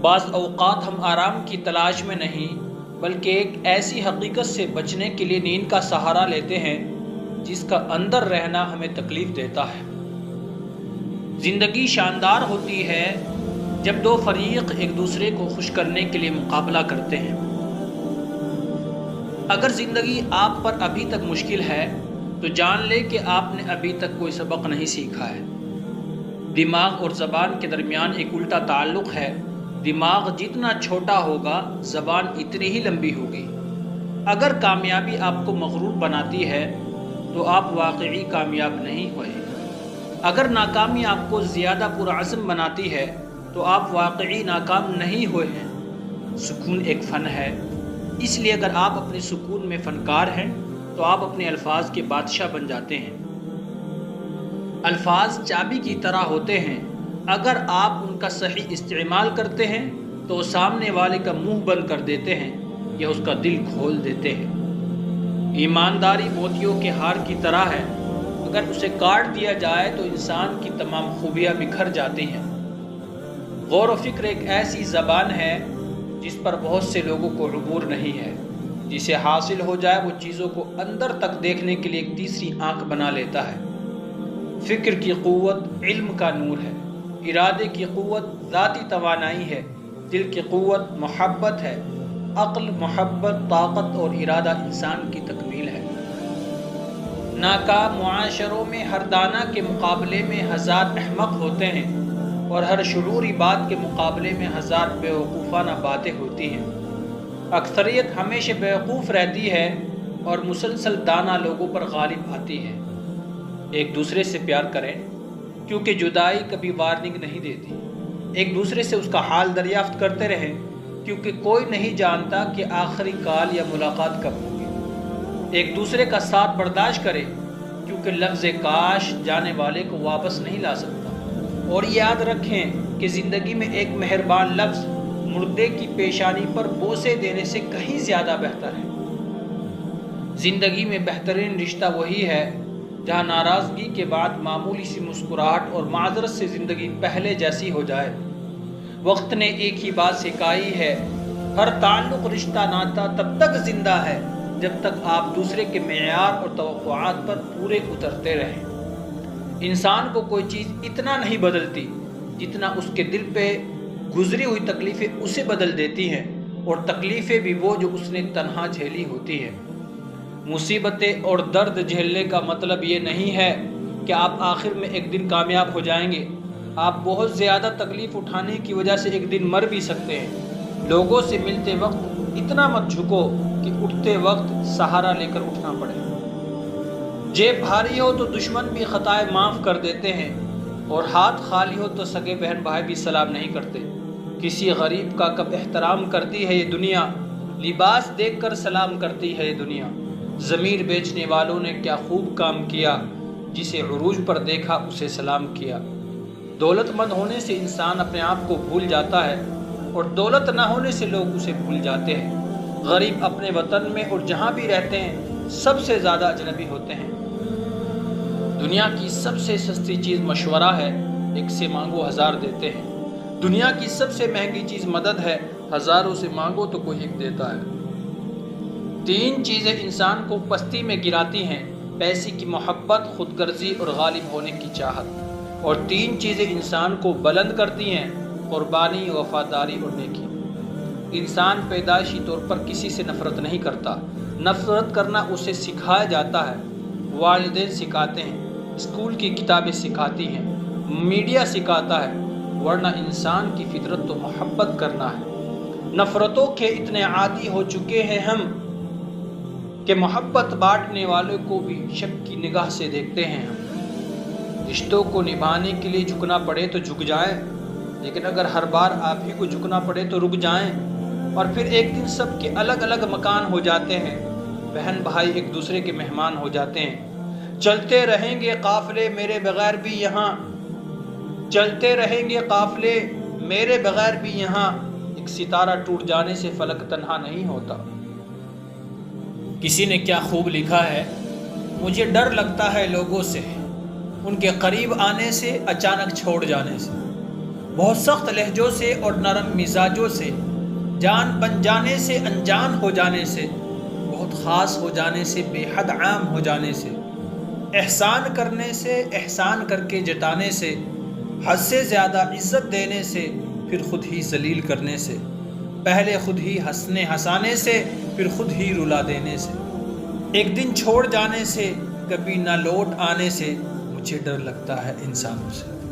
بعض اوقات ہم آرام کی تلاش میں نہیں بلکہ ایک ایسی حقیقت سے بچنے کے لیے نیند کا سہارا لیتے ہیں جس کا اندر رہنا ہمیں تکلیف دیتا ہے۔ زندگی شاندار ہوتی ہے جب دو فریق ایک دوسرے کو خوش کرنے کے لیے مقابلہ کرتے ہیں۔ اگر زندگی آپ پر ابھی تک مشکل ہے تو جان لے کہ آپ نے ابھی تک کوئی سبق نہیں سیکھا ہے۔ دماغ اور زبان کے درمیان ایک الٹا تعلق ہے۔ دماغ جتنا چھوٹا ہوگا زبان اتنی ہی لمبی ہوگی۔ اگر کامیابی آپ کو مغرور بناتی ہے تو آپ واقعی کامیاب نہیں ہوئے۔ اگر ناکامی آپ کو زیادہ پرعزم بناتی ہے تو آپ واقعی ناکام نہیں ہوئے ہیں۔ سکون ایک فن ہے، اس لیے اگر آپ اپنے سکون میں فنکار ہیں تو آپ اپنے الفاظ کے بادشاہ بن جاتے ہیں۔ الفاظ چابی کی طرح ہوتے ہیں، اگر آپ ان کا صحیح استعمال کرتے ہیں تو وہ سامنے والے کا منہ بند کر دیتے ہیں یا اس کا دل کھول دیتے ہیں۔ ایمانداری موتیوں کے ہار کی طرح ہے، اگر اسے کاٹ دیا جائے تو انسان کی تمام خوبیاں بکھر جاتی ہیں۔ غور و فکر ایک ایسی زبان ہے جس پر بہت سے لوگوں کو عبور نہیں ہے۔ جسے حاصل ہو جائے وہ چیزوں کو اندر تک دیکھنے کے لیے ایک تیسری آنکھ بنا لیتا ہے۔ فکر کی قوت علم کا نور ہے، ارادے کی قوت ذاتی توانائی ہے، دل کی قوت محبت ہے، عقل، محبت، طاقت اور ارادہ انسان کی تکمیل ہے۔ ناکام معاشروں میں ہر دانا کے مقابلے میں ہزار احمق ہوتے ہیں اور ہر شعوری بات کے مقابلے میں ہزار بیوقوفانہ باتیں ہوتی ہیں۔ اکثریت ہمیشہ بیوقوف رہتی ہے اور مسلسل دانا لوگوں پر غالب آتی ہے۔ ایک دوسرے سے پیار کریں کیونکہ جدائی کبھی وارننگ نہیں دیتی۔ ایک دوسرے سے اس کا حال دریافت کرتے رہیں کیونکہ کوئی نہیں جانتا کہ آخری کال یا ملاقات کب ہوگی۔ ایک دوسرے کا ساتھ برداشت کریں کیونکہ لفظ کاش جانے والے کو واپس نہیں لا سکتا۔ اور یاد رکھیں کہ زندگی میں ایک مہربان لفظ مردے کی پیشانی پر بوسے دینے سے کہیں زیادہ بہتر ہے۔ زندگی میں بہترین رشتہ وہی ہے جہاں ناراضگی کے بعد معمولی سی مسکراہٹ اور معذرت سے زندگی پہلے جیسی ہو جائے۔ وقت نے ایک ہی بات سکھائی ہے، ہر تعلق، رشتہ، ناتا تب تک زندہ ہے جب تک آپ دوسرے کے معیار اور توقعات پر پورے اترتے رہیں۔ انسان کو کوئی چیز اتنا نہیں بدلتی جتنا اس کے دل پہ گزری ہوئی تکلیفیں اسے بدل دیتی ہیں، اور تکلیفیں بھی وہ جو اس نے تنہا جھیلی ہوتی ہیں۔ مصیبتیں اور درد جھیلنے کا مطلب یہ نہیں ہے کہ آپ آخر میں ایک دن کامیاب ہو جائیں گے۔ آپ بہت زیادہ تکلیف اٹھانے کی وجہ سے ایک دن مر بھی سکتے ہیں۔ لوگوں سے ملتے وقت اتنا مت جھکو کہ اٹھتے وقت سہارا لے کر اٹھنا پڑے۔ جیب بھاری ہو تو دشمن بھی خطائیں معاف کر دیتے ہیں، اور ہاتھ خالی ہو تو سگے بہن بھائی بھی سلام نہیں کرتے۔ کسی غریب کا کب احترام کرتی ہے یہ دنیا، لباس دیکھ کر سلام کرتی ہے یہ دنیا۔ ضمیر بیچنے والوں نے کیا خوب کام کیا، جسے عروج پر دیکھا اسے سلام کیا۔ دولت مند ہونے سے انسان اپنے آپ کو بھول جاتا ہے اور دولت نہ ہونے سے لوگ اسے بھول جاتے ہیں۔ غریب اپنے وطن میں اور جہاں بھی رہتے ہیں سب سے زیادہ اجنبی ہوتے ہیں۔ دنیا کی سب سے سستی چیز مشورہ ہے، ایک سے مانگو ہزار دیتے ہیں۔ دنیا کی سب سے مہنگی چیز مدد ہے، ہزاروں سے مانگو تو کوئی ایک دیتا ہے۔ تین چیزیں انسان کو پستی میں گراتی ہیں، پیسے کی محبت، خود غرضی اور غالب ہونے کی چاہت۔ اور تین چیزیں انسان کو بلند کرتی ہیں، قربانی، وفاداری اور نیکی۔ انسان پیدائشی طور پر کسی سے نفرت نہیں کرتا، نفرت کرنا اسے سکھایا جاتا ہے۔ والدین سکھاتے ہیں، اسکول کی کتابیں سکھاتی ہیں، میڈیا سکھاتا ہے، ورنہ انسان کی فطرت تو محبت کرنا ہے۔ نفرتوں کے اتنے عادی ہو چکے ہیں ہم کہ محبت بانٹنے والوں کو بھی شک کی نگاہ سے دیکھتے ہیں ہم۔ رشتوں کو نبھانے کے لیے جھکنا پڑے تو جھک جائیں، لیکن اگر ہر بار آپ ہی کو جھکنا پڑے تو رک جائیں، اور پھر ایک دن سب کے الگ الگ مکان ہو جاتے ہیں، بہن بھائی ایک دوسرے کے مہمان ہو جاتے ہیں۔ چلتے رہیں گے قافلے میرے بغیر بھی یہاں، چلتے رہیں گے قافلے میرے بغیر بھی یہاں، ایک ستارہ ٹوٹ جانے سے فلک تنہا نہیں ہوتا۔ کسی نے کیا خوب لکھا ہے، مجھے ڈر لگتا ہے لوگوں سے، ان کے قریب آنے سے، اچانک چھوڑ جانے سے۔ بہت سخت لہجوں سے اور نرم مزاجوں سے، جان بن جانے سے انجان ہو جانے سے، بہت خاص ہو جانے سے بے حد عام ہو جانے سے، احسان کرنے سے، احسان کر کے جتانے سے، حد سے زیادہ عزت دینے سے، پھر خود ہی ذلیل کرنے سے، پہلے خود ہی ہنسانے سے، پھر خود ہی رلا دینے سے، ایک دن چھوڑ جانے سے، کبھی نہ لوٹ آنے سے، مجھے ڈر لگتا ہے انسانوں سے۔